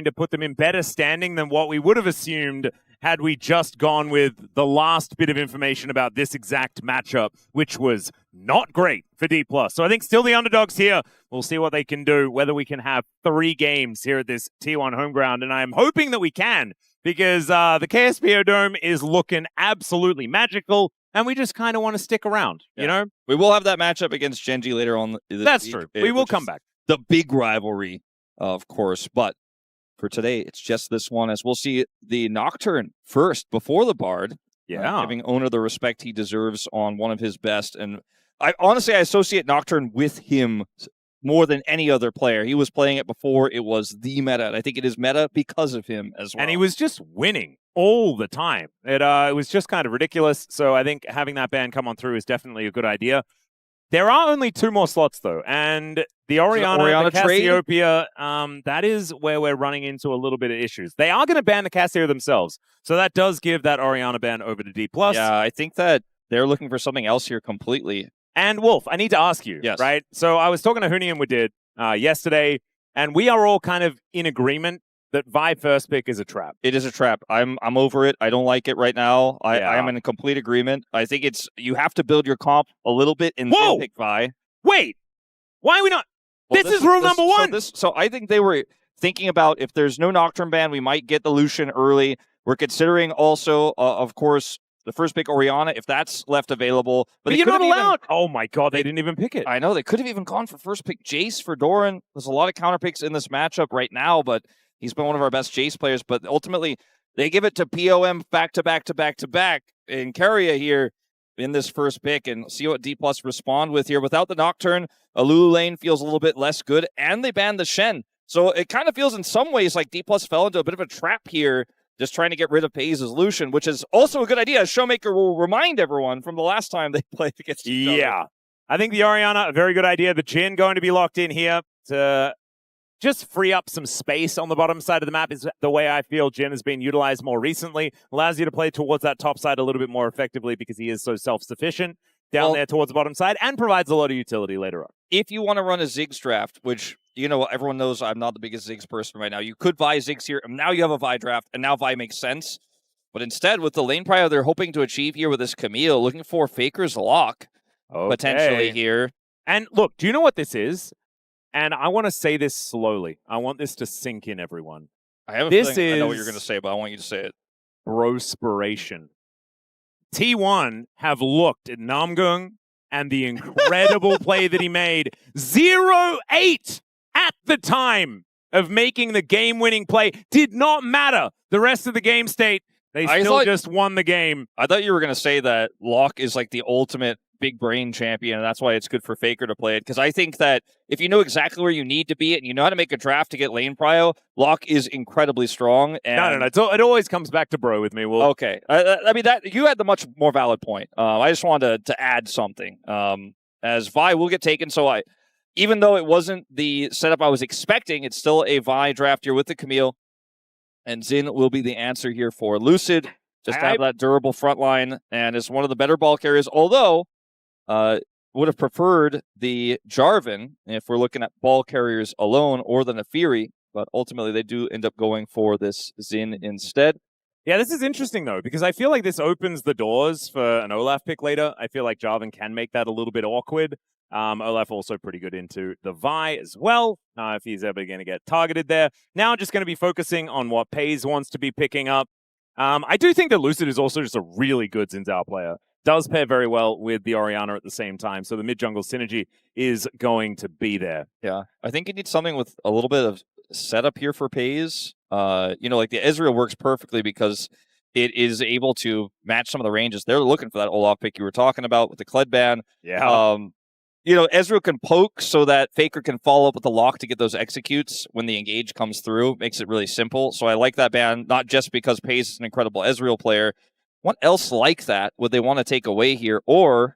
to put them in better standing than what we would have assumed had we just gone with the last bit of information about this exact matchup, which was not great for Dplus. So I think still the underdogs here. We'll see what they can do, whether we can have 3 games here at this T1 home ground. And I'm hoping that we can, because the KSPO Dome is looking absolutely magical, and we just kind of want to stick around, you know? We will have that matchup against Genji later on. That's true. We will come back. The big rivalry, of course, but for today, it's just this one, as we'll see the Nocturne first before the Bard. Yeah. Giving Oner the respect he deserves on one of his best. And I associate Nocturne with him more than any other player. He was playing it before it was the meta, and I think it is meta because of him as well. And he was just winning all the time. It was just kind of ridiculous. So I think having that ban come on through is definitely a good idea. There are only 2 more slots, though, and the Orianna, the Cassiopeia, that is where we're running into a little bit of issues. They are going to ban the Cassiopeia themselves, so that does give that Orianna ban over to Dplus. Yeah, I think that they're looking for something else here completely. And Wolf, I need to ask you, right? So I was talking to Huni and Wadid yesterday, and we are all kind of in agreement that Vi first pick is a trap. It is a trap. I'm over it. I don't like it right now. I am in complete agreement. I think you have to build your comp a little bit and then pick Vi. Wait, why are we not? Well, this is rule number 1. So I think they were thinking about, if there's no Nocturne ban, we might get the Lucian early. We're considering also, of course, the first pick Orianna, if that's left available. But you're not allowed. Oh my God, they didn't even pick it. I know, they could have even gone for first pick Jace for Doran. There's a lot of counter picks in this matchup right now, but he's been one of our best Jace players. But ultimately, they give it to POM back to back in Keria here in this first pick, and see what Dplus respond with here. Without the Nocturne, a Lulu lane feels a little bit less good, and they banned the Shen. So it kind of feels in some ways like Dplus fell into a bit of a trap here, just trying to get rid of Peyz's Lucian, which is also a good idea. ShowMaker will remind everyone from the last time they played against each other. Yeah, I think the Orianna, a very good idea. The Jhin going to be locked in here to just free up some space on the bottom side of the map is the way I feel Jhin has been utilized more recently. Allows you to play towards that top side a little bit more effectively because he is so self-sufficient down there towards the bottom side, and provides a lot of utility later on. If you want to run a Ziggs draft, which, you know, everyone knows I'm not the biggest Ziggs person right now. You could Vi Ziggs here, and now you have a Vi draft, and now Vi makes sense. But instead, with the lane prio they're hoping to achieve here with this Camille, looking for Faker's Locke, potentially here. And look, do you know what this is? And I want to say this slowly. I want this to sink in, everyone. I have a feeling I know what you're going to say, but I want you to say it. Brospiration. T1 have looked at Namgung and the incredible play that he made. 0-8 at the time of making the game-winning play. Did not matter the rest of the game state. They still just won the game. I thought you were going to say that Locke is like the ultimate big brain champion, and that's why it's good for Faker to play it. Because I think that if you know exactly where you need to be and you know how to make a draft to get lane prio, Locke is incredibly strong. And No. It always comes back to bro with me. Well, okay. I mean, that you had the much more valid point. I just wanted to add something. As Vi will get taken, so even though it wasn't the setup I was expecting, it's still a Vi draft here with the Camille. And Jhin will be the answer here for Lucid. Just to have that durable front line, and is one of the better ball carriers, although would have preferred the Jarvan if we're looking at ball carriers alone, or the Nefiri, but ultimately they do end up going for this Jhin instead. Yeah, this is interesting, though, because I feel like this opens the doors for an Olaf pick later. I feel like Jarvan can make that a little bit awkward. Olaf also pretty good into the Vi as well, if he's ever going to get targeted there. Now just going to be focusing on what Peyz wants to be picking up. I do think that Lucid is also just a really good Xin Zhao player. Does pair very well with the Orianna at the same time, so the mid-jungle synergy is going to be there. Yeah, I think you need something with a little bit of setup here for Peyz. You know, like the Ezreal works perfectly because it is able to match some of the ranges. They're looking for that Olaf pick you were talking about with the Kled ban. Yeah. You know, Ezreal can poke so that Faker can follow up with the Locke to get those executes when the engage comes through. Makes it really simple. So I like that ban, not just because Peyz is an incredible Ezreal player. What else like that would they want to take away here? Or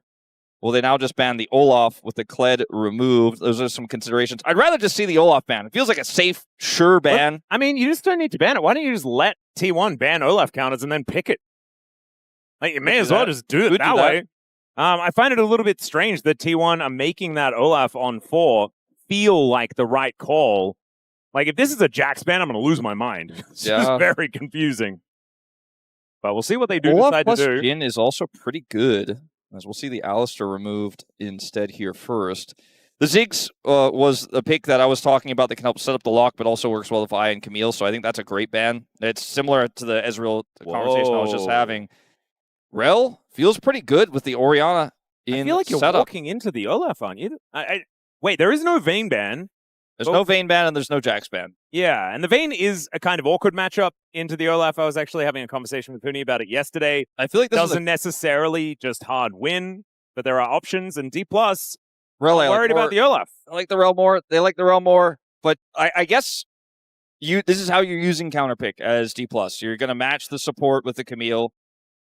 will they now just ban the Olaf with the Kled removed? Those are some considerations. I'd rather just see the Olaf ban. It feels like a safe, sure ban. I mean, you just don't need to ban it. Why don't you just let T1 ban Olaf counters and then pick it? Like, you may as well just do it that way. I find it a little bit strange that T1 are making that Olaf on 4 feel like the right call Like, if this is a Jax ban, I'm going to lose my mind. It's just very confusing. But we'll see what they do Olaf decide plus to do. Jhin is also pretty good, as we'll see the Alistar removed instead here first. The Ziggs was a pick that I was talking about that can help set up the Locke, but also works well with Vi and Camille, so I think that's a great ban. It's similar to the Ezreal conversation I was just having. Rell feels pretty good with the Orianna in I feel like you're walking into the Olaf, aren't you? Wait, there is no Vayne ban. There's no Vayne ban and there's no Jax ban. Yeah, and the Vayne is a kind of awkward matchup into the Olaf. I was actually having a conversation with Huni about it yesterday. I feel like this doesn't necessarily just hard win, but there are options, and Dplus Rell, I'm worried about the Olaf. I like the Rell more. They like the Rell more, but I guess this is how you're using counterpick as Dplus. You're going to match the support with the Camille.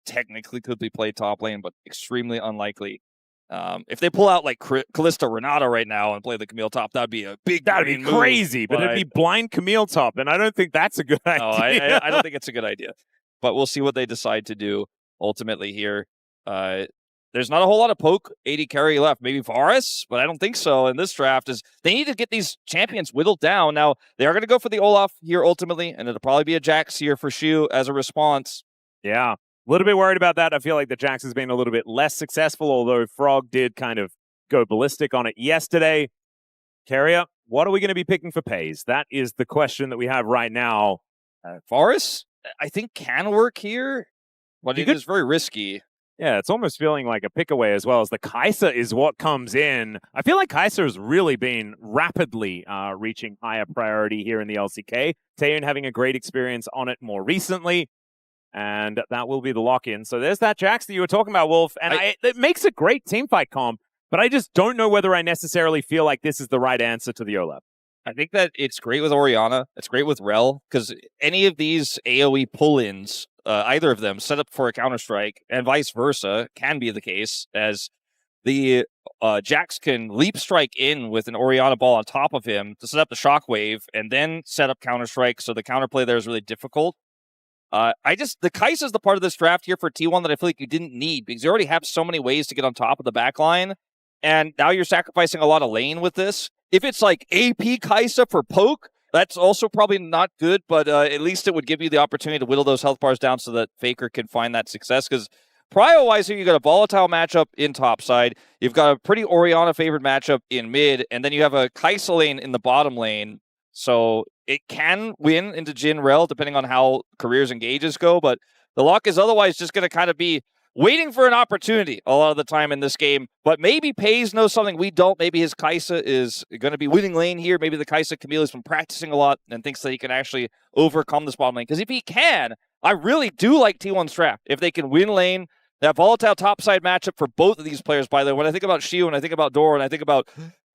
Technically could be played top lane, but extremely unlikely. If they pull out like Kalista Renata right now and play the Camille top, that'd be a big That'd be crazy, but it'd be blind Camille top, and I don't think that's a good idea. No, I don't think it's a good idea. But we'll see what they decide to do ultimately here. There's not a whole lot of poke AD carry left. Maybe Varus, but I don't think so. In this draft, they need to get these champions whittled down. Now, they are going to go for the Olaf here ultimately, and it'll probably be a Jax here for Shu as a response. Yeah. A little bit worried about that. I feel like the Jax has been a little bit less successful, although Frog did kind of go ballistic on it yesterday. Keria, what are we going to be picking for Peyz? That is the question that we have right now. Varus, I think, can work here, but it is very risky. Yeah, it's almost feeling like a pick away as well as the Kai'Sa is what comes in. I feel like Kai'Sa has really been rapidly reaching higher priority here in the LCK. Taeyeon having a great experience on it more recently. And that will be the lock-in. So there's that Jax that you were talking about, Wolf. And it makes a great teamfight comp, but I just don't know whether I necessarily feel like this is the right answer to the Olaf. I think that it's great with Orianna. It's great with Rell, because any of these AoE pull-ins, either of them, set up for a counter-strike, and vice versa, can be the case, as the Jax can leap strike in with an Orianna ball on top of him to set up the shockwave, and then set up counter-strike, so the counterplay there is really difficult. The Kai'Sa is the part of this draft here for T1 that I feel like you didn't need, because you already have so many ways to get on top of the backline, and now you're sacrificing a lot of lane with this. If it's like AP Kai'Sa for poke, that's also probably not good, but at least it would give you the opportunity to whittle those health bars down so that Faker can find that success, because prio-wise here, you got a volatile matchup in topside, you've got a pretty Orianna-favored matchup in mid, and then you have a Kai'Sa lane in the bottom lane. So it can win into Jhin Rell, depending on how careers engages go, but the Locke is otherwise just going to kind of be waiting for an opportunity a lot of the time in this game. But maybe Peyz knows something we don't. Maybe his Kai'Sa is going to be winning lane here. Maybe the Kai'Sa Camille has been practicing a lot and thinks that he can actually overcome this bottom lane. Because if he can, I really do like T1's draft. If they can win lane, that volatile topside matchup for both of these players, by the way. When I think about Siwoo and I think about Doran, I think about...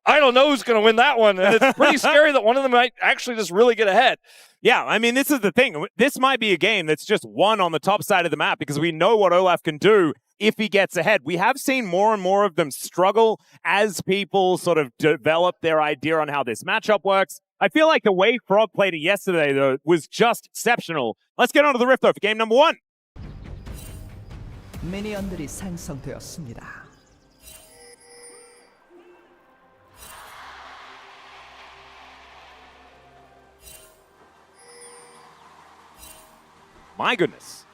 I don't know who's going to win that one. And it's pretty scary that one of them might actually just really get ahead. Yeah, I mean, this is the thing. This might be a game that's just won on the top side of the map because we know what Olaf can do if he gets ahead. We have seen more and more of them struggle as people sort of develop their idea on how this matchup works. I feel like the way Frog played it yesterday, though, was just exceptional. Let's get on to the Rift, though, for game number 1. 미니언들이 생성되었습니다. My goodness.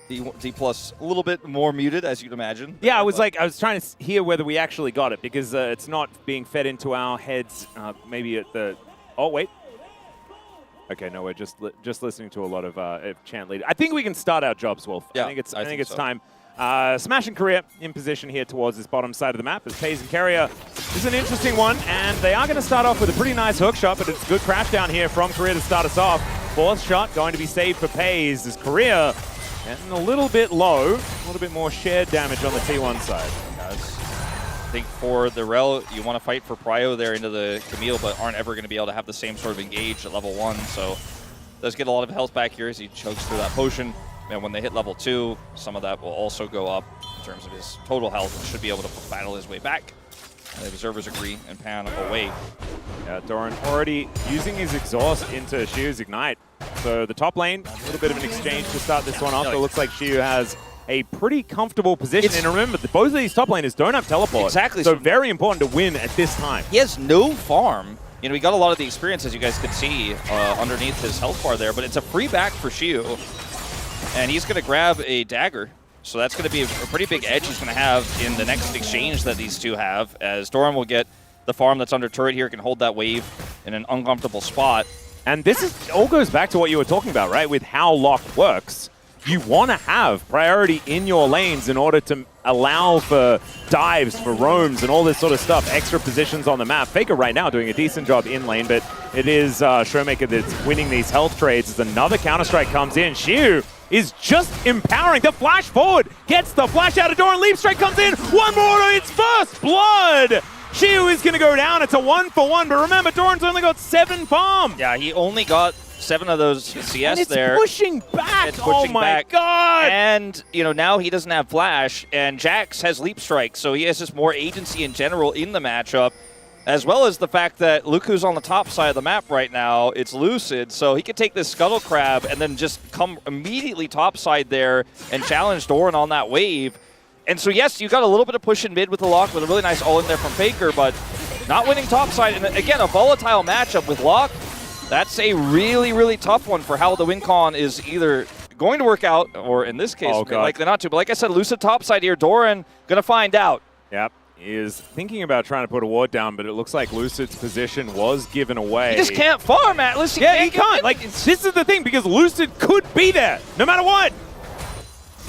Dplus a little bit more muted, as you'd imagine. Yeah, I was trying to hear whether we actually got it because it's not being fed into our heads. Maybe at the. Oh wait. Okay, no, we're just listening to a lot of chant leader. I think we can start our jobs, Wolf. Yeah, I think it's time. Smash and Keria in position here towards this bottom side of the map as Peyz and Keria. This is an interesting one, and they are going to start off with a pretty nice hook shot, but it's a good crash down here from Keria to start us off. Fourth shot going to be saved for Peyz as Keria getting a little bit low, a little bit more shared damage on the T1 side. I think for the Rell, you want to fight for prio there into the Camille, but aren't ever going to be able to have the same sort of engage at level 1, so does get a lot of health back here as he chokes through that potion. And when they hit level 2, some of that will also go up in terms of his total health and should be able to battle his way back. And the observers agree and pan away. Yeah, Doran already using his exhaust into Shu's Ignite. So the top lane, a little bit of an exchange to start this one off. It looks like Shu has a pretty comfortable position. And remember, both of these top laners don't have teleport. Exactly. So very important to win at this time. He has no farm you know, he got a lot of the experience, as you guys could see, underneath his health bar there, but it's a free back for Siwoo, and he's going to grab a dagger. So that's going to be a pretty big edge he's going to have in the next exchange that these two have, as Doran will get the farm that's under turret here, can hold that wave in an uncomfortable spot. And this is all goes back to what you were talking about, right? With how Locke works. You want to have priority in your lanes in order to allow for dives, for roams, and all this sort of stuff, extra positions on the map. Faker right now doing a decent job in lane, but it is ShowMaker that's winning these health trades as another Counter-Strike comes in. Siwoo is just empowering the flash forward, gets the flash out of Doran, Leap Strike comes in, one more, it's first blood! Siwoo is going to go down, it's a 1-for-1, but remember, Doran's only got 7 farm! Yeah, he only got 7 of those CS and it's there. Pushing back. It's pushing oh my back. god! And you know, now he doesn't have flash, and Jax has leap strike, so he has just more agency in general in the matchup, as well as the fact that look who's on the top side of the map right now. It's Lucid, so he could take this scuttle crab and then just come immediately top side there and challenge Doran on that wave. And so yes, you got a little bit of push in mid with the Locke with a really nice all in there from Faker, but not winning top side. And again, a volatile matchup with Locke. That's a really, really tough one for how the win con is either going to work out, or in this case, likely not to. But like I said, Lucid topside here, Doran going to find out. Yep, he is thinking about trying to put a ward down, but it looks like Lucid's position was given away. He just can't farm, Atlus. He can't. Like, this is the thing, because Lucid could be there, no matter what.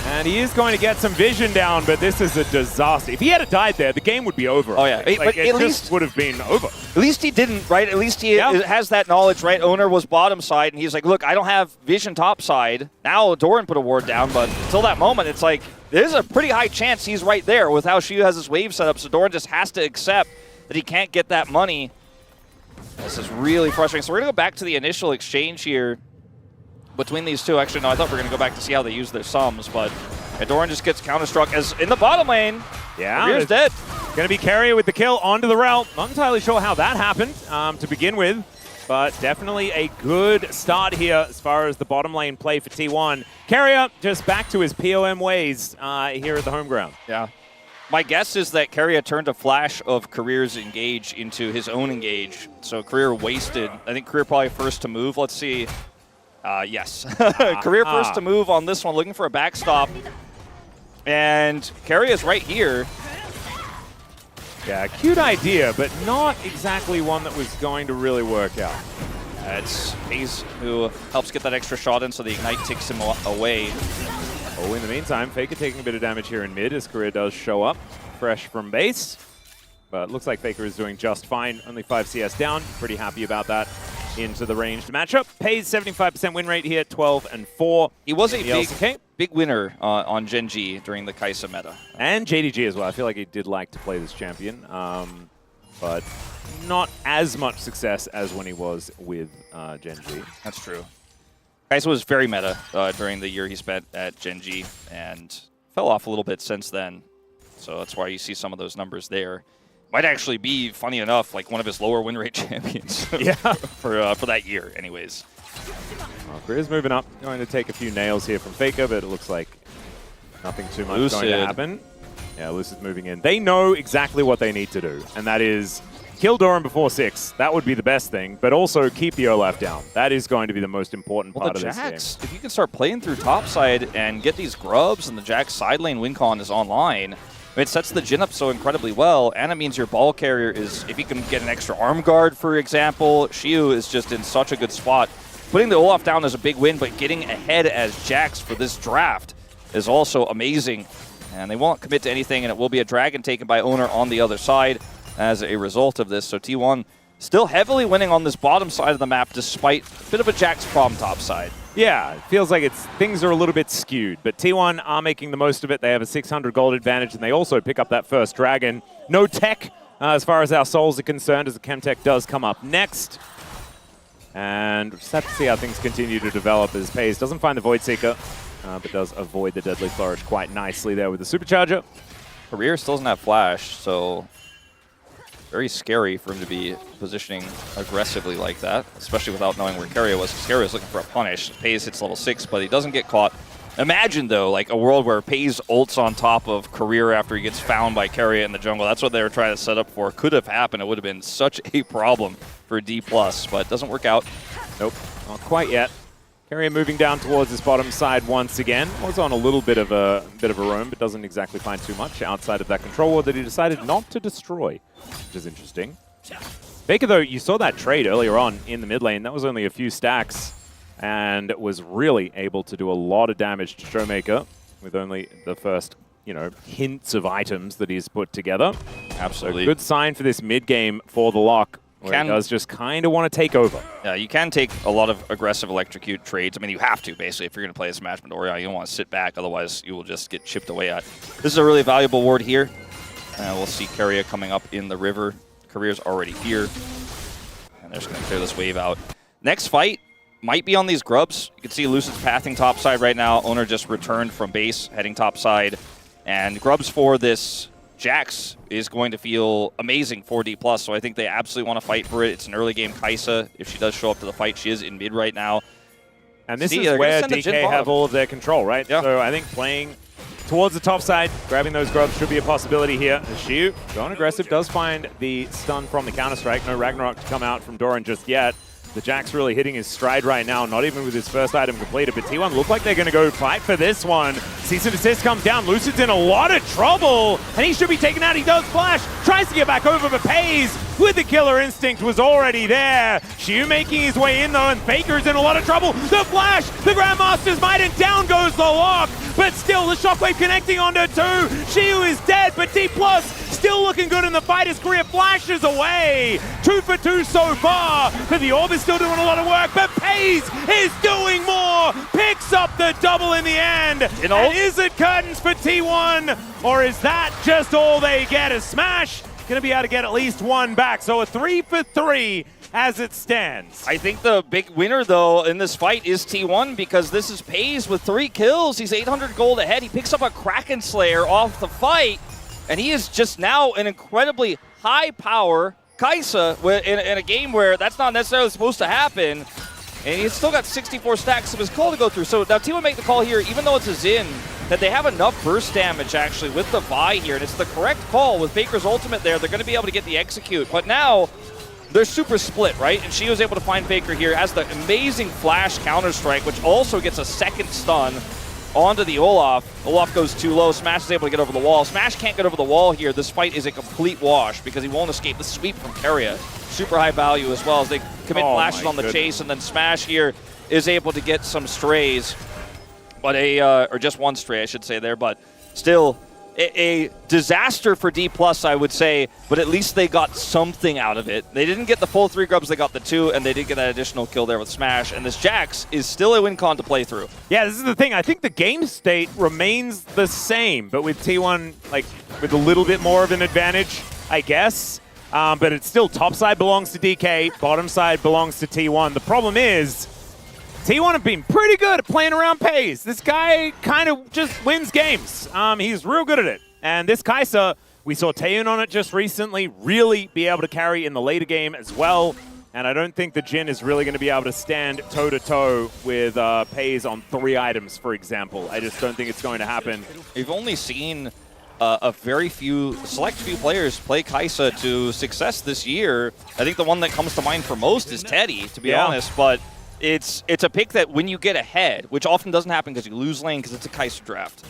And he is going to get some vision down, but this is a disaster. If he had died there, the game would be over. Oh, yeah. Like, but it at just least would have been over. At least he didn't, right? At least he has that knowledge, right? Oner was bottom side, and he's like, look, I don't have vision top side. Now Doran put a ward down, but until that moment, it's like, there's a pretty high chance he's right there with how Siwoo has his wave set up, so Doran just has to accept that he can't get that money. This is really frustrating. So we're going to go back to the initial exchange here between these two. Actually, no, I thought we were going to go back to see how they use their sums, but Doran just gets counter-struck as in the bottom lane. Yeah. Here's dead. Going to be Keria with the kill onto the Rell. Not entirely sure how that happened to begin with, but definitely a good start here as far as the bottom lane play for T1. Keria just back to his POM ways here at the home ground. Yeah. My guess is that Keria turned a flash of Career's engage into his own engage. So Career wasted. I think Career probably first to move. Let's see. Yes. Career first to move on this one, looking for a backstop. And Keria is right here. Yeah, cute idea, but not exactly one that was going to really work out. It's Peyz who helps get that extra shot in, so the Ignite takes him away. Oh, in the meantime, Faker taking a bit of damage here in mid as Keria does show up, fresh from base. But looks like Faker is doing just fine. Only 5 CS down. Pretty happy about that. Into the ranged matchup. Peyz 75% win rate here, 12-4. He was a LCK. big winner on Gen G during the Kai'Sa meta. And JDG as well. I feel like he did like to play this champion, but not as much success as when he was with Gen G. That's true. Kai'Sa was very meta during the year he spent at Gen G and fell off a little bit since then. So that's why you see some of those numbers there. Might actually be, funny enough, like one of his lower win rate champions. Yeah. for that year, anyways. Well, Keria's moving up. Going to take a few nails here from Faker, but it looks like nothing too much Lucid. going to happen. Yeah, Lucid's moving in. They know exactly what they need to do, and that is kill Doran before 6. That would be the best thing, but also keep the Olaf down. That is going to be the most important part of this game. If you can start playing through topside and get these grubs and the Jax side lane win con is online, it sets the Jhin up so incredibly well, and it means your ball carrier is, if you can get an extra arm guard, for example, Siwoo is just in such a good spot. Putting the Olaf down is a big win, but getting ahead as Jax for this draft is also amazing. And they won't commit to anything, and it will be a dragon taken by Oner on the other side as a result of this. So T1 still heavily winning on this bottom side of the map, despite a bit of a Jax problem top side. Yeah, it feels like things are a little bit skewed, but T1 are making the most of it. They have a 600 gold advantage, and they also pick up that first dragon. No tech as far as our souls are concerned, as the Chemtech does come up next. And we'll just have to see how things continue to develop as Peyz doesn't find the Void Seeker, but does avoid the Deadly Flourish quite nicely there with the Supercharger. Career still doesn't have flash, so very scary for him to be positioning aggressively like that, especially without knowing where Keria was. Keria was looking for a punish. Peyz hits level 6, but he doesn't get caught. Imagine, though, like a world where Peyz ults on top of Keria after he gets found by Keria in the jungle. That's what they were trying to set up for. Could have happened. It would have been such a problem for Dplus, but it doesn't work out. Nope, not quite yet. Keria moving down towards his bottom side once again. Was on a little bit of a roam, but doesn't exactly find too much outside of that control ward that he decided not to destroy, which is interesting. Faker, though, you saw that trade earlier on in the mid lane. That was only a few stacks, and was really able to do a lot of damage to ShowMaker with only the first, hints of items that he's put together. Absolutely. So good sign for this mid game for the Locke, where he does just kind of want to take over. Yeah, you can take a lot of aggressive electrocute trades. I mean, you have to, basically, if you're going to play this match with Orianna. You don't want to sit back, otherwise you will just get chipped away at. This is a really valuable ward here. We'll see Keria coming up in the river. Keria's already here. And they're just going to clear this wave out. Next fight might be on these grubs. You can see Lucid's pathing top side right now. Oner just returned from base, heading top side. And grubs for this Jax is going to feel amazing for Dplus, so I think they absolutely want to fight for it. It's an early game Kai'Sa. If she does show up to the fight, she is in mid right now. And this is where DK have all of their control, right? Yeah. So I think playing towards the top side, grabbing those grubs should be a possibility here. Siwoo, going aggressive, does find the stun from the Counter-Strike. No Ragnarok to come out from Doran just yet. The Jax really hitting his stride right now, not even with his first item completed, but T1 look like they're going to go fight for this one. Cease and desist comes down. Lucid's in a lot of trouble, and he should be taken out. He does flash, tries to get back over, but Peyz with the killer instinct was already there. Siwoo making his way in though, and Faker's in a lot of trouble. The flash, the Grandmaster's Might, and down goes the Locke, but still the shockwave connecting onto two. Siwoo is dead, but Dplus still looking good in the fight as Keria flashes away. 2 for 2 so far, but the Orb is still doing a lot of work, but Peyz is doing more, picks up the double in the end. And is it curtains for T1, or is that just all they get? A smash, gonna be able to get at least one back, so a 3 for 3 as it stands. I think the big winner, though, in this fight is T1, because this is Peyz with 3 kills. He's 800 gold ahead. He picks up a Kraken Slayer off the fight, and he is just now an incredibly high-power Kai'Sa in a game where that's not necessarily supposed to happen. And he's still got 64 stacks of his call to go through. So now T1 make the call here, even though it's a Jhin, that they have enough burst damage, actually, with the Vi here. And it's the correct call with Faker's ultimate there. They're going to be able to get the execute. But now they're super split, right? And she was able to find Faker here, has the amazing flash Counter-Strike, which also gets a second stun onto the Olaf. Olaf goes too low. Smash is able to get over the wall. Smash can't get over the wall here. This fight is a complete wash because he won't escape the sweep from Keria. Super high value as well as they commit flashes on the chase, and then Smash here is able to get some strays, but or just one stray, I should say there, but still a disaster for Dplus, I would say, but at least they got something out of it. They didn't get the full 3 grubs, they got the 2, and they did get that additional kill there with Smash, and this Jax is still a win con to play through. Yeah, this is the thing. I think the game state remains the same, but with T1, like, with a little bit more of an advantage, I guess. But it's still top side belongs to DK, bottom side belongs to T1. The problem is, T1 have been pretty good at playing around Peyz. This guy kind of just wins games. He's real good at it. And this Kai'Sa, we saw Taeun on it just recently, really be able to carry in the later game as well. And I don't think the Jhin is really going to be able to stand toe-to-toe with Peyz on 3 items, for example. I just don't think it's going to happen. We've only seen a very select few players play Kai'Sa to success this year. I think the one that comes to mind for most is Teddy, to be honest, but it's a pick that when you get ahead, which often doesn't happen because you lose lane because it's a Kai'Sa draft,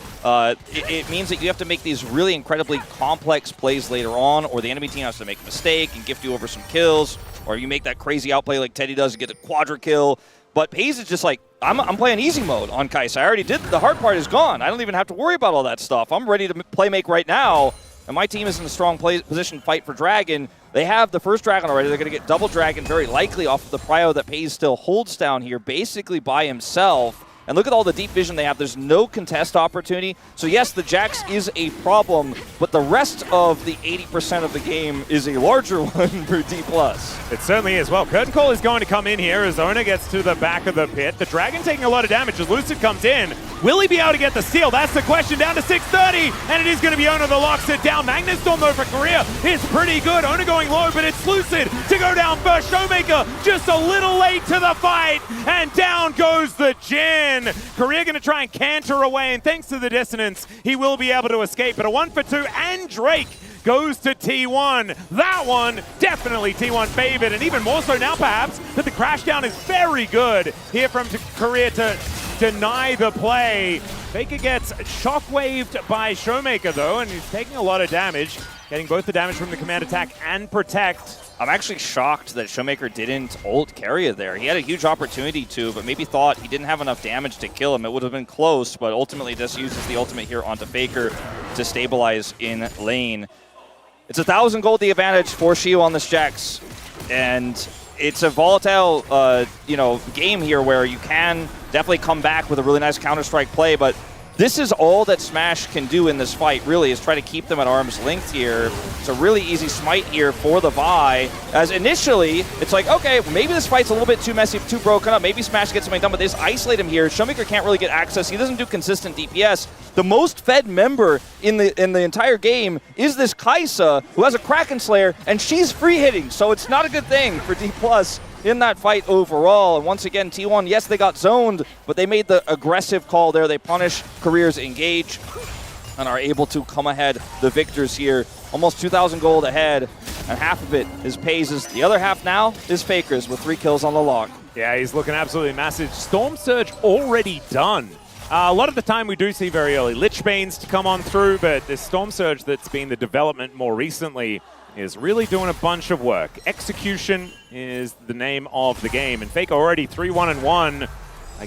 it means that you have to make these really incredibly complex plays later on, or the enemy team has to make a mistake and gift you over some kills, or you make that crazy outplay like Teddy does and get a quadra kill. But Peyz is just like, I'm playing easy mode on Kai'Sa. I already did, the hard part is gone. I don't even have to worry about all that stuff. I'm ready to play make right now, and my team is in a strong position to fight for Dragon. They have the first Dragon already. They're going to get double Dragon very likely off of the prio that Peyz still holds down here, basically by himself. And look at all the deep vision they have. There's no contest opportunity. So yes, the Jax is a problem, but the rest of the 80% of the game is a larger one for Dplus. It certainly is. Well, Curtain Call is going to come in here as Oner gets to the back of the pit. The Dragon taking a lot of damage as Lucid comes in. Will he be able to get the steal? That's the question. Down to 630, and it is going to be Oner the locks it down. Magnus Storm, though, for Keria is pretty good. Oner going low, but it's Lucid to go down first. ShowMaker just a little late to the fight, and down goes the Jhin. in. Keria going to try and canter away, and thanks to the dissonance, he will be able to escape. But a 1-for-2, and Drake goes to T1. That one, definitely T1 favored, and even more so now perhaps, that the crash down is very good here from Keria to deny the play. Faker gets shockwaved by ShowMaker though, and he's taking a lot of damage, getting both the damage from the command attack and protect. I'm actually shocked that ShowMaker didn't ult Keria there. He had a huge opportunity to, but maybe thought he didn't have enough damage to kill him. It would have been close, but ultimately just uses the ultimate here onto Faker to stabilize in lane. It's 1,000 gold the advantage for Siwoo on this Jax, and it's a volatile, game here where you can definitely come back with a really nice Counter-Strike play, but this is all that Smash can do in this fight, really, is try to keep them at arm's length here. It's a really easy smite here for the Vi, as initially, it's like, okay, maybe this fight's a little bit too messy, too broken up, maybe Smash gets something done, but they just isolate him here. ShowMaker can't really get access, he doesn't do consistent DPS. The most fed member in the entire game is this Kai'Sa, who has a Kraken Slayer, and she's free hitting, so it's not a good thing for Dplus in that fight overall. And once again, T1, yes, they got zoned, but they made the aggressive call there. They punish Career's engage and are able to come ahead the victors here. Almost 2,000 gold ahead, and half of it is Peyz's. The other half now is Faker's with 3 kills on the Locke. Yeah, he's looking absolutely massive. Storm Surge already done. A lot of the time we do see very early Lich Banes to come on through, but this Storm Surge that's been the development more recently is really doing a bunch of work. Execution is the name of the game, and Faker already 3-1-1,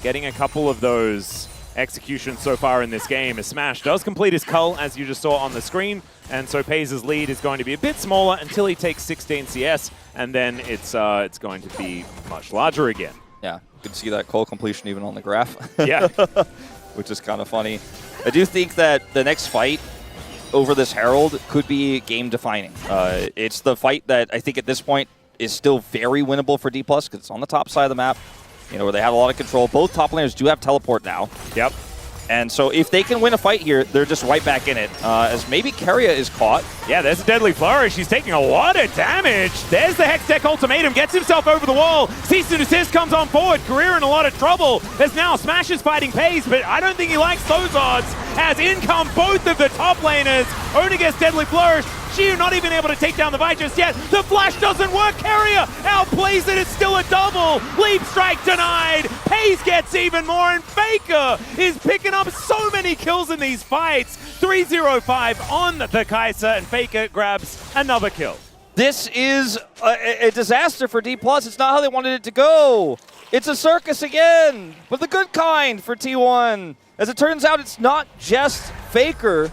getting a couple of those executions so far in this game. As Smash does complete his cull, as you just saw on the screen, and so Peyz's lead is going to be a bit smaller until he takes 16 CS, and then it's going to be much larger again. Yeah, you can see that cull completion even on the graph. Yeah. Which is kind of funny. I do think that the next fight over this Herald could be game-defining. It's the fight that I think at this point is still very winnable for Dplus because it's on the top side of the map, where they have a lot of control. Both top laners do have teleport now. Yep. And so if they can win a fight here, they're just right back in it. As maybe Keria is caught. Yeah, there's a deadly flourish. He's taking a lot of damage. There's the Hextech ultimatum. Gets himself over the wall. Cease and desist comes on forward. Keria in a lot of trouble. There's now Smash is fighting Peyz, but I don't think he likes those odds. As in come both of the top laners. Oner gets deadly flourish. Siwoo not even able to take down the Vi just yet. The flash doesn't work. Keria outplays it. It's still a double. Leap strike denied. Peyz gets even more, and Faker is picking up so many kills in these fights. 3-0-5 on the Kai'Sa, and Faker grabs another kill. This is a disaster for Dplus. It's not how they wanted it to go. It's a circus again, but the good kind for T1. As it turns out, it's not just Faker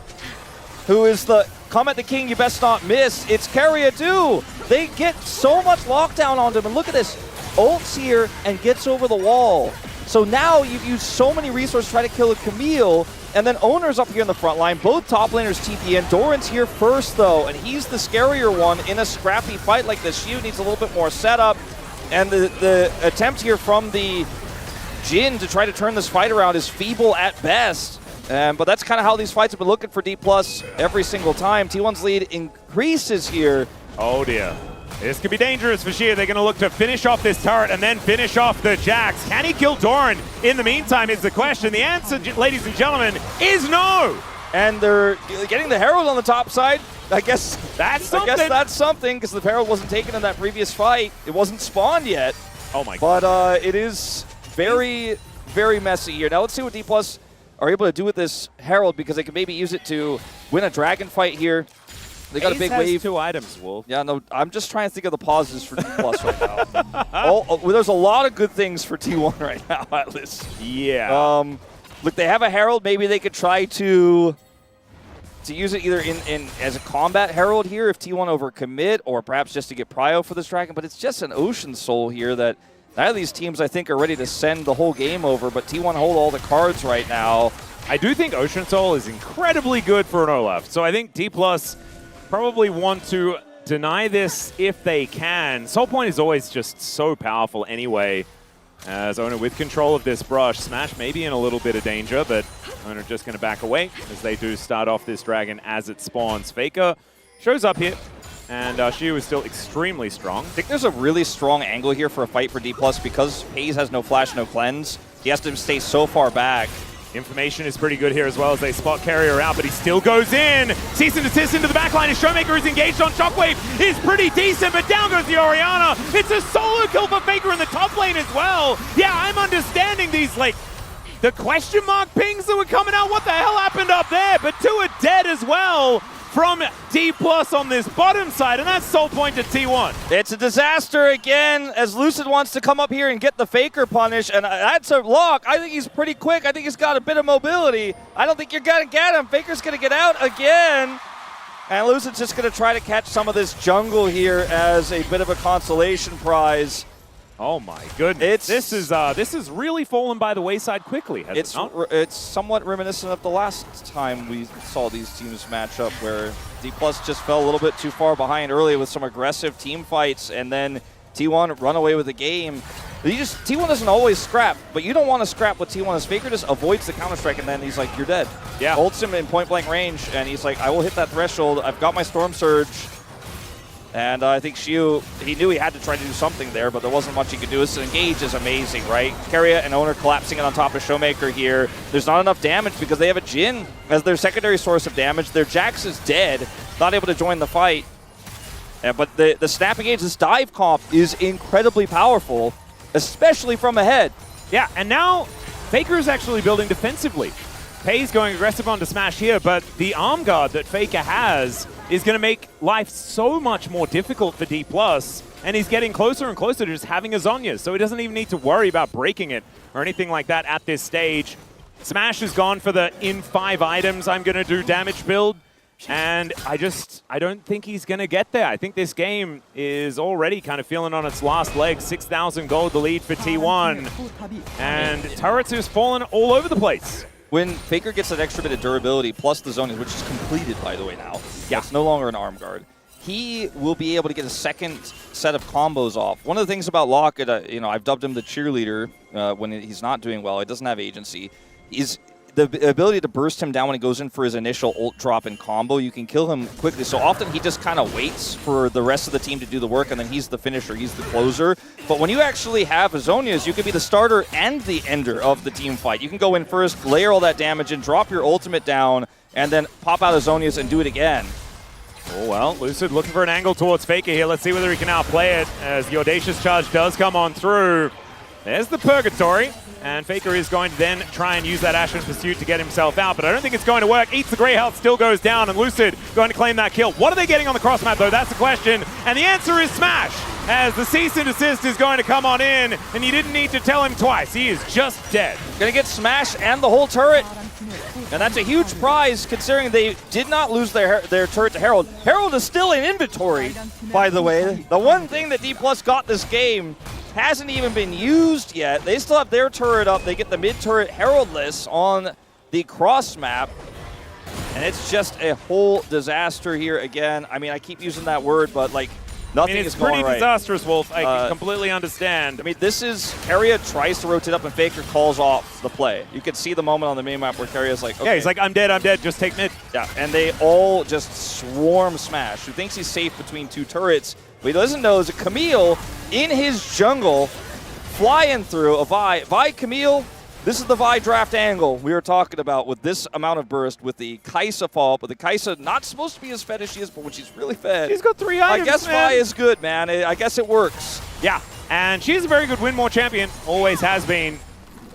who is the come at the king, you best not miss. It's Keria too. They get so much lockdown on him, and look at this. Ults here and gets over the wall. So now you've used so many resources to try to kill a Camille, and then Oner's up here in the front line. Both top laners TP in. Doran's here first though, and he's the scarier one in a scrappy fight like this. Siwoo needs a little bit more setup, and the attempt here from the Jhin to try to turn this fight around is feeble at best. But that's kind of how these fights have been looking for Dplus every single time. T1's lead increases here. Oh dear. This could be dangerous for Siwoo. They're going to look to finish off this turret and then finish off the Jax. Can he kill Doran in the meantime is the question. The answer, ladies and gentlemen, is no. And they're getting the Herald on the top side. I guess that's something. Because the Herald wasn't taken in that previous fight. It wasn't spawned yet. Oh my god. But it is very, very messy here. Now let's see what Dplus are able to do with this Herald, because they can maybe use it to win a dragon fight here. They got a big wave. 2 items, Wolf. Yeah, no, I'm just trying to think of the pauses for Dplus right now. There's a lot of good things for T1 right now, Atlus. Yeah. Look, they have a Herald. Maybe they could try to use it either in as a combat Herald here if T1 overcommit, or perhaps just to get prio for this dragon. But it's just an Ocean Soul here that neither of these teams, I think, are ready to send the whole game over, but T1 hold all the cards right now. I do think Ocean Soul is incredibly good for an Olaf, so I think Dplus probably want to deny this if they can. Soul Point is always just so powerful anyway. As Oner with control of this brush, Smash may be in a little bit of danger, but Oner just going to back away as they do start off this dragon as it spawns. Faker shows up here, and Siwoo is still extremely strong. I think there's a really strong angle here for a fight for Dplus because Peyz has no flash, no cleanse. he has to stay so far back. Information is pretty good here as well as they spot Keria out, but he still goes in. Cease and desist into the backline as ShowMaker is engaged on Shockwave. Is pretty decent, but down goes the Orianna. It's a solo kill for Faker in the top lane as well. Yeah, I'm understanding these, like, the question mark pings that were coming out. What the hell happened up there? But two are dead as well from Dplus on this bottom side, and that's soul point to T1. It's a disaster again as Lucid wants to come up here and get the Faker punish, and that's a Locke. I think he's pretty quick. I think he's got a bit of mobility. I don't think you're going to get him. Faker's going to get out again, and Lucid's just going to try to catch some of this jungle here as a bit of a consolation prize. Oh my goodness! This is really fallen by the wayside quickly. Has it not? It's somewhat reminiscent of the last time we saw these teams match up, where Dplus just fell a little bit too far behind early with some aggressive team fights, and then T1 run away with the game. T1 doesn't always scrap, but you don't want to scrap with T1 as Faker just avoids the counter-strike, and then he's like, you're dead. Yeah. Ults him in point-blank range, and he's like, I will hit that threshold. I've got my Storm Surge. And I think Siwoo, he knew he had to try to do something there, but there wasn't much he could do. This engage is amazing, right? Keria and Oner collapsing it on top of ShowMaker here. There's not enough damage because they have a Jhin as their secondary source of damage. Their Jax is dead, not able to join the fight. But the snap engage, this dive comp is incredibly powerful, especially from ahead. Yeah, and now Faker is actually building defensively. Peyz going aggressive onto Smash here, but the arm guard that Faker has is going to make life so much more difficult for Dplus, and he's getting closer and closer to just having a Zhonya, so he doesn't even need to worry about breaking it or anything like that at this stage. Smash has gone for the in 5 items I'm going to do damage build, and I don't think he's going to get there. I think this game is already kind of feeling on its last leg. 6,000 gold the lead for T1, and turrets has fallen all over the place. When Faker gets that extra bit of durability, plus the zoning, which is completed, by the way, now. Yeah. It's no longer an arm guard. He will be able to get a second set of combos off. One of the things about Locke, I've dubbed him the cheerleader when he's not doing well. He doesn't have agency. Is the ability to burst him down when he goes in for his initial ult drop and combo. You can kill him quickly. So often he just kind of waits for the rest of the team to do the work, and then he's the finisher, he's the closer. But when you actually have Zhonya's, you can be the starter and the ender of the team fight. You can go in first, layer all that damage, and drop your ultimate down, and then pop out Zhonya's and do it again. Oh, well, Lucid looking for an angle towards Faker here. Let's see whether he can outplay it as the Audacious Charge does come on through. There's the Purgatory, and Faker is going to then try and use that Ashen Pursuit to get himself out, but I don't think it's going to work. Eats the Grey Health, still goes down, and Lucid going to claim that kill. What are they getting on the cross map, though? That's the question, and the answer is Smash, as the cease and desist is going to come on in, and you didn't need to tell him twice. He is just dead. Gonna get Smash and the whole turret, and that's a huge prize considering they did not lose their turret to Herald. Herald is still in inventory, by the way. The one thing that Dplus got this game hasn't even been used yet. They still have their turret up. They get the mid-turret Heraldless on the cross map. And it's just a whole disaster here again. I mean, I keep using that word, but like nothing is going right. It's pretty disastrous, Wolf. I can completely understand. I mean, this is Keria tries to rotate up and Faker calls off the play. You can see the moment on the minimap where Keria's like, okay. Yeah, he's like, I'm dead, just take mid. Yeah, and they all just swarm Smash, who thinks he's safe between two turrets. What he doesn't know is a Camille in his jungle flying through a Vi. Vi Camille, this is the Vi draft angle we were talking about with this amount of burst, with the Kai'Sa fall, but the Kai'Sa not supposed to be as fed as she is, but when she's really fed. She's got 3 items, I guess man. Vi is good, man. I guess it works. Yeah, and she's a very good win more champion, always has been.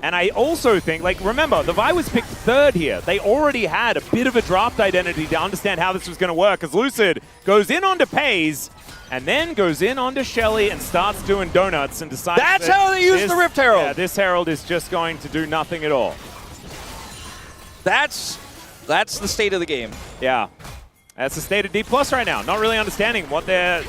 And I also think, like, remember, the Vi was picked 3rd here. They already had a bit of a draft identity to understand how this was going to work, as Lucid goes in onto Peyz, and then goes in onto Shelly and starts doing donuts and decides that's how they use the Rift Herald. Yeah, this Herald is just going to do nothing at all. That's the state of the game. Yeah, that's the state of Dplus right now. Not really understanding what they're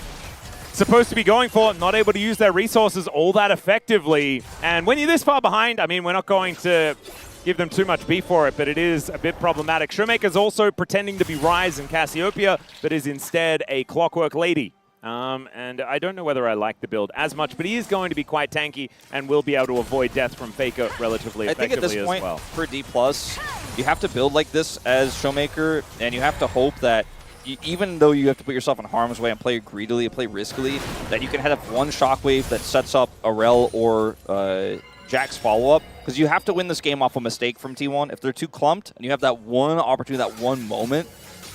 supposed to be going for, not able to use their resources all that effectively. And when you're this far behind, I mean, we're not going to give them too much beef for it, but it is a bit problematic. ShowMaker's also pretending to be Ryze and Cassiopeia, but is instead a Clockwork Lady. And I don't know whether I like the build as much, but he is going to be quite tanky and will be able to avoid death from Faker relatively effectively as well. I think at this point, for Dplus, you have to build like this as ShowMaker, and you have to hope that even though you have to put yourself in harm's way and play greedily and play riskily, that you can have one shockwave that sets up a Rell or Jack's follow-up, because you have to win this game off a mistake from T1. If they're too clumped and you have that one opportunity, that one moment,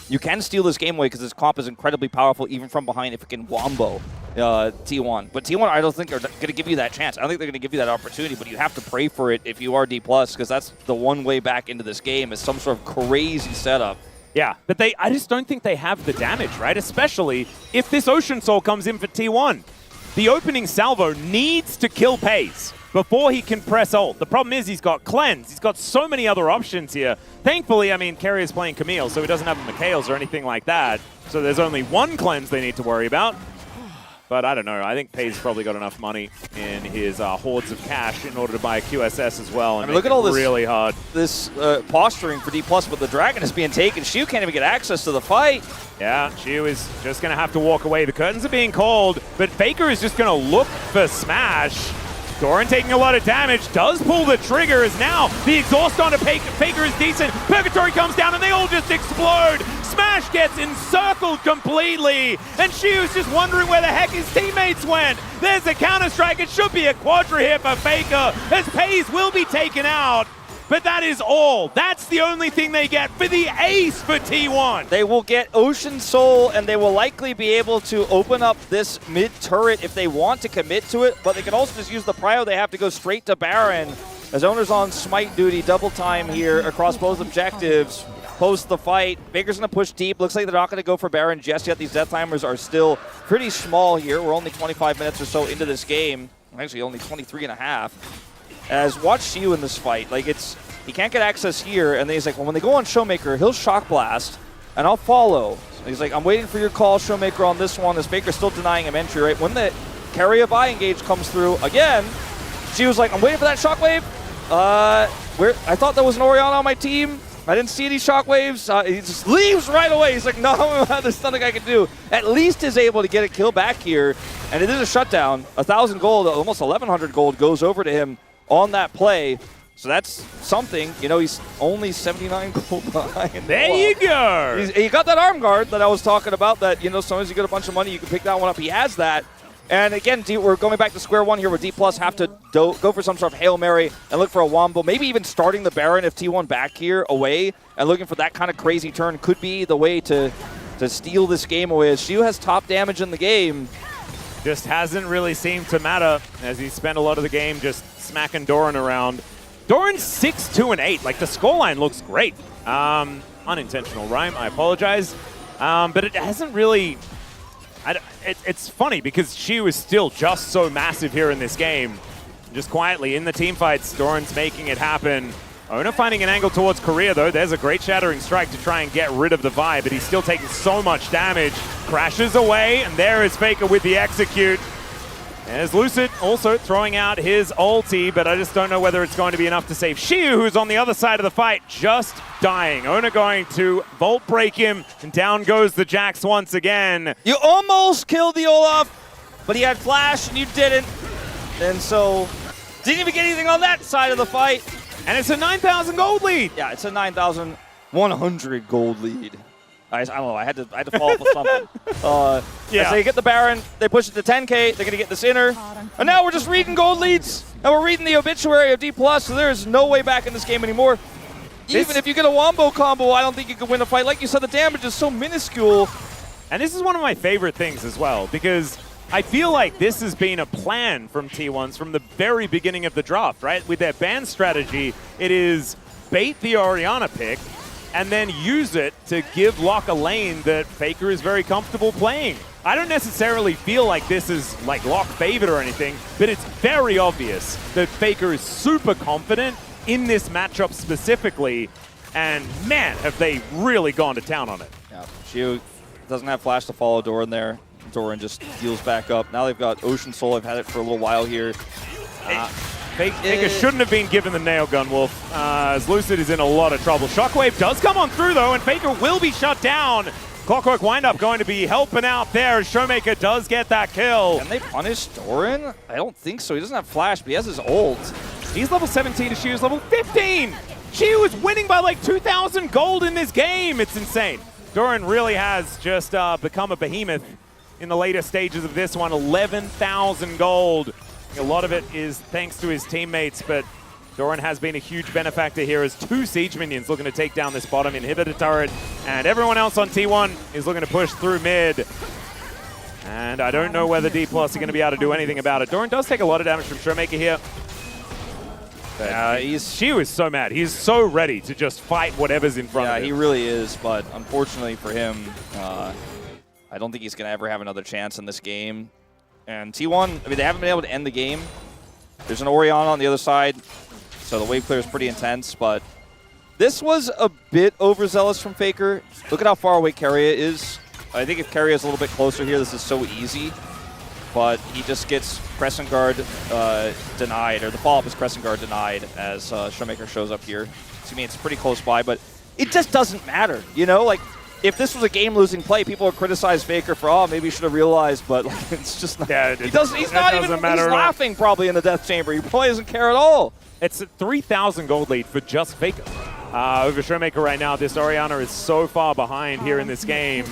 you can steal this game away because this comp is incredibly powerful even from behind if it can wombo T1. But T1, I don't think are going to give you that chance. I don't think they're going to give you that opportunity, but you have to pray for it if you are Dplus, because that's the one way back into this game is some sort of crazy setup. Yeah, but I just don't think they have the damage, right? Especially if this Ocean Soul comes in for T1. The opening salvo needs to kill Peyz before he can press ult. The problem is he's got cleanse. He's got so many other options here. Thankfully, I mean, Keria is playing Camille, so he doesn't have Mikhail's or anything like that. So there's only one cleanse they need to worry about. But I don't know. I think Peyz probably got enough money in his hordes of cash in order to buy a QSS as well. And I mean, look at all this really hard. This posturing for Dplus, but the dragon is being taken. Siwoo can't even get access to the fight. Yeah, Siwoo is just going to have to walk away. The curtains are being called, but Faker is just going to look for Smash. Doran taking a lot of damage, does pull the trigger as now the exhaust onto Faker is decent. Purgatory comes down and they all just explode. Smash gets encircled completely, and Siwoo's just wondering where the heck his teammates went. There's a counter-strike. It should be a quadra here for Faker, as Peyz will be taken out. But that is all. That's the only thing they get for the ace for T1. They will get Ocean Soul, and they will likely be able to open up this mid-turret if they want to commit to it, but they can also just use the prio. They have to go straight to Baron, as Oner's on smite duty, double time here across both objectives. Post the fight. Faker's going to push deep. Looks like they're not going to go for Baron just yet. These death timers are still pretty small here. We're only 25 minutes or so into this game. Actually, only 23 and a half. As watch Siwoo in this fight, like he can't get access here, and then he's like, well, when they go on ShowMaker, he'll shock blast, and I'll follow. So he's like, I'm waiting for your call, ShowMaker, on this one. As Faker's still denying him entry, right? When the Keria buy engage comes through again, Siwoo's like, I'm waiting for that shockwave. I thought there was an Orianna on my team. I didn't see any shockwaves. He just leaves right away. He's like, no, there's nothing I can do. At least is able to get a kill back here, and it is a shutdown. 1,000 gold, almost 1,100 gold goes over to him on that play. So that's something. You know, he's only 79 gold behind. There you go. He got that arm guard that I was talking about, that, you know, as soon as you get a bunch of money, you can pick that one up. He has that. And again, we're going back to square one here, where Dplus have to go for some sort of Hail Mary and look for a wombo. Maybe even starting the Baron if T1 back here away and looking for that kind of crazy turn could be the way to steal this game away, as Siwoo has top damage in the game. Just hasn't really seemed to matter, as he spent a lot of the game just smacking Doran around. Doran's 6-2-8. Like, the scoreline looks great. Unintentional rhyme, I apologize. But it hasn't really... It's funny because Siwoo is still just so massive here in this game. Just quietly in the team fights, Doran's making it happen. Oner finding an angle towards Keria, though. There's a great Shattering Strike to try and get rid of the Vi, but he's still taking so much damage. Crashes away, and there is Faker with the execute. There's Lucid also throwing out his ulti, but I just don't know whether it's going to be enough to save Siwoo, who's on the other side of the fight, just dying. Oner going to Volt break him, and down goes the Jax once again. You almost killed the Olaf, but he had flash, and you didn't. And so, didn't even get anything on that side of the fight. And it's a 9,000 gold lead. Yeah, it's a 9,100 gold lead. I don't know, I had to follow up with something. Yeah. As they get the Baron, they push it to 10K, they're going to get this inner. And now we're just reading gold leads, and we're reading the obituary of Dplus, so there's no way back in this game anymore. Even if you get a wombo combo, I don't think you can win a fight. Like you said, the damage is so minuscule. And this is one of my favorite things as well, because I feel like this has been a plan from T1s from the very beginning of the draft, right? With their ban strategy, it is bait the Orianna pick, and then use it to give Locke a lane that Faker is very comfortable playing. I don't necessarily feel like this is like Locke favored or anything, but it's very obvious that Faker is super confident in this matchup specifically, and man, have they really gone to town on it. Yeah, Siwoo doesn't have flash to follow Doran there. Doran just heals back up. Now they've got Ocean Soul. I've had it for a little while here. Faker shouldn't have been given the nail gun, Wolf, as Lucid is in a lot of trouble. Shockwave does come on through, though, and Faker will be shut down. Clockwork Wind-Up going to be helping out there as ShowMaker does get that kill. Can they punish Doran? I don't think so. He doesn't have flash, but he has his ult. He's level 17 to Siwoo's level 15. Siwoo is winning by like 2,000 gold in this game. It's insane. Doran really has just become a behemoth in the later stages of this one. 11,000 gold A lot of it is thanks to his teammates, but Doran has been a huge benefactor here as 2 Siege minions looking to take down this bottom inhibitor turret, and everyone else on T1 is looking to push through mid. And I don't know whether Dplus are going to be able to do anything about it. Doran does take a lot of damage from ShowMaker here. Siwoo is so mad. He's so ready to just fight whatever's in front of him. Yeah, he really is, but unfortunately for him, I don't think he's going to ever have another chance in this game. And T1, I mean, they haven't been able to end the game. There's an Orianna on the other side, so the wave clear is pretty intense, but this was a bit overzealous from Faker. Look at how far away Keria is. I think if Keria is a little bit closer here, this is so easy, but he just gets Crescent Guard denied, or the follow-up is Crescent Guard denied as ShowMaker shows up here. So, I mean, it's pretty close by, but it just doesn't matter, you know? Like, if this was a game-losing play, people would criticize Faker for, oh, maybe he should have realized, but like, it's just not. Yeah, he's laughing probably in the death chamber. He probably doesn't care at all. It's a 3,000 gold lead for just Faker. Over ShowMaker right now, this Orianna is so far behind here in this game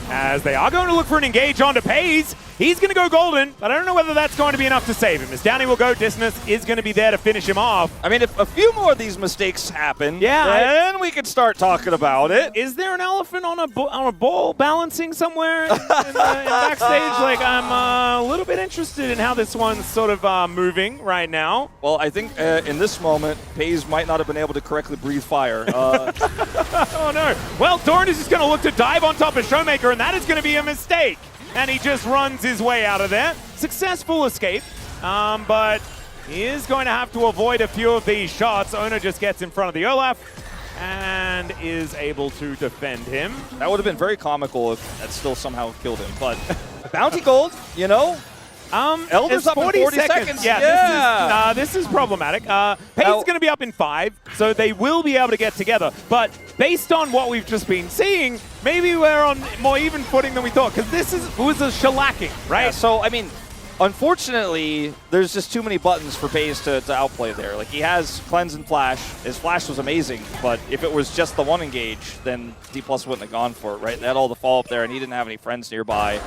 as they are going to look for an engage onto Peyz. He's going to go golden, but I don't know whether that's going to be enough to save him. As down he will go, Distance is going to be there to finish him off. I mean, if a few more of these mistakes happen, then we can start talking about it. Is there an elephant on a ball balancing somewhere in backstage? Like, I'm a little bit interested in how this one's sort of moving right now. Well, I think in this moment, Peyz might not have been able to correctly breathe fire. Oh, no. Well, Doran is just going to look to dive on top of ShowMaker, and that is going to be a mistake. And he just runs his way out of there. Successful escape, but he is going to have to avoid a few of these shots. Oner just gets in front of the Olaf and is able to defend him. That would have been very comical if that still somehow killed him. But bounty gold, you know? Elder's up in 40 seconds. Yeah. This is problematic. Peyz is going to be up in 5, so they will be able to get together. But based on what we've just been seeing, maybe we're on more even footing than we thought, because this was a shellacking, right? Yeah, so, I mean, unfortunately, there's just too many buttons for Peyz to outplay there. Like, he has Cleanse and Flash. His Flash was amazing, but if it was just the one engage, then Dplus wouldn't have gone for it, right? They had all the follow-up there, and he didn't have any friends nearby.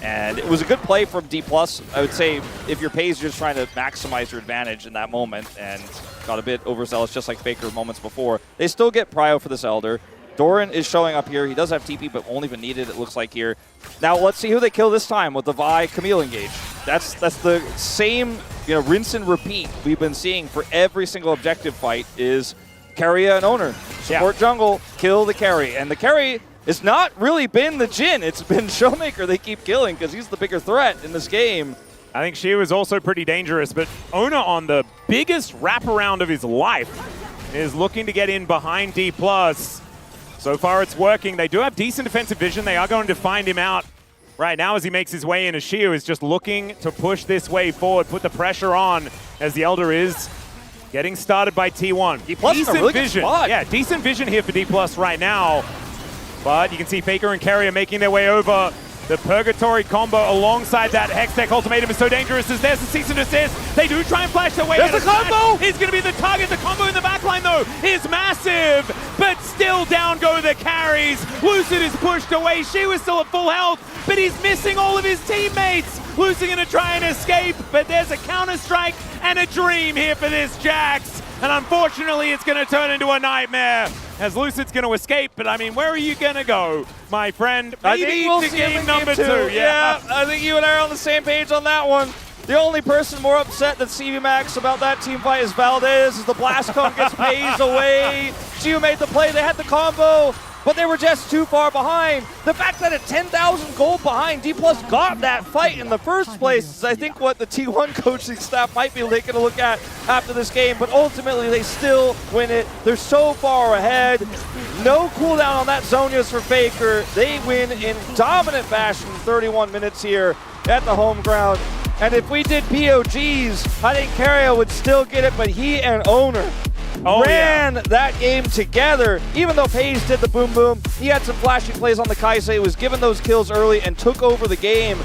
And it was a good play from Dplus. I would say if you're Peyz, you're just trying to maximize your advantage in that moment, and got a bit overzealous just like Faker moments before. They still get prio for this Elder. Doran is showing up here. He does have TP, but won't even need it looks like here. Now let's see who they kill this time with the Vi Camille engage. That's the same, you know, rinse and repeat we've been seeing for every single objective fight is Keria and Oner. Support jungle, kill the carry. And the carry it's not really been the Jhin. It's been ShowMaker they keep killing because he's the bigger threat in this game. I think Siwoo is also pretty dangerous, but Oner on the biggest wraparound of his life is looking to get in behind Dplus. So far it's working. They do have decent defensive vision. They are going to find him out right now as he makes his way in. As Siwoo is just looking to push this way forward, put the pressure on as the Elder is getting started by T1. Dplus decent really vision. Yeah, decent vision here for Dplus right now. But you can see Faker and Keria making their way over. The Purgatory combo alongside that Hextech ultimatum is so dangerous as there's the cease and desist. They do try and flash their way. There's the combo! He's going to be the target. The combo in the backline, though, is massive. But still down go the carries. Lucid is pushed away. She was still at full health, but he's missing all of his teammates. Lucid going to try and escape, but there's a counter-strike and a dream here for this Jax. And unfortunately, it's going to turn into a nightmare as Lucid's going to escape. But I mean, where are you going to go, my friend? Maybe to game number 2. Yeah, I think you and I are on the same page on that one. The only person more upset than CV Max about that team fight is Valdez as the blast cone gets Peyz away. Siwoo made the play. They had the combo, but they were just too far behind. The fact that at 10,000 gold behind, Dplus got that fight in the first place is I think what the T1 coaching staff might be taking a look at after this game, but ultimately they still win it. They're so far ahead. No cooldown on that Zhonya's for Faker. They win in dominant fashion 31 minutes here at the home ground. And if we did POGs, I think Keria would still get it, but he and Oner ran that game together. Even though Peyz did the boom boom, he had some flashy plays on the Kai'Sa. He was given those kills early and took over the game.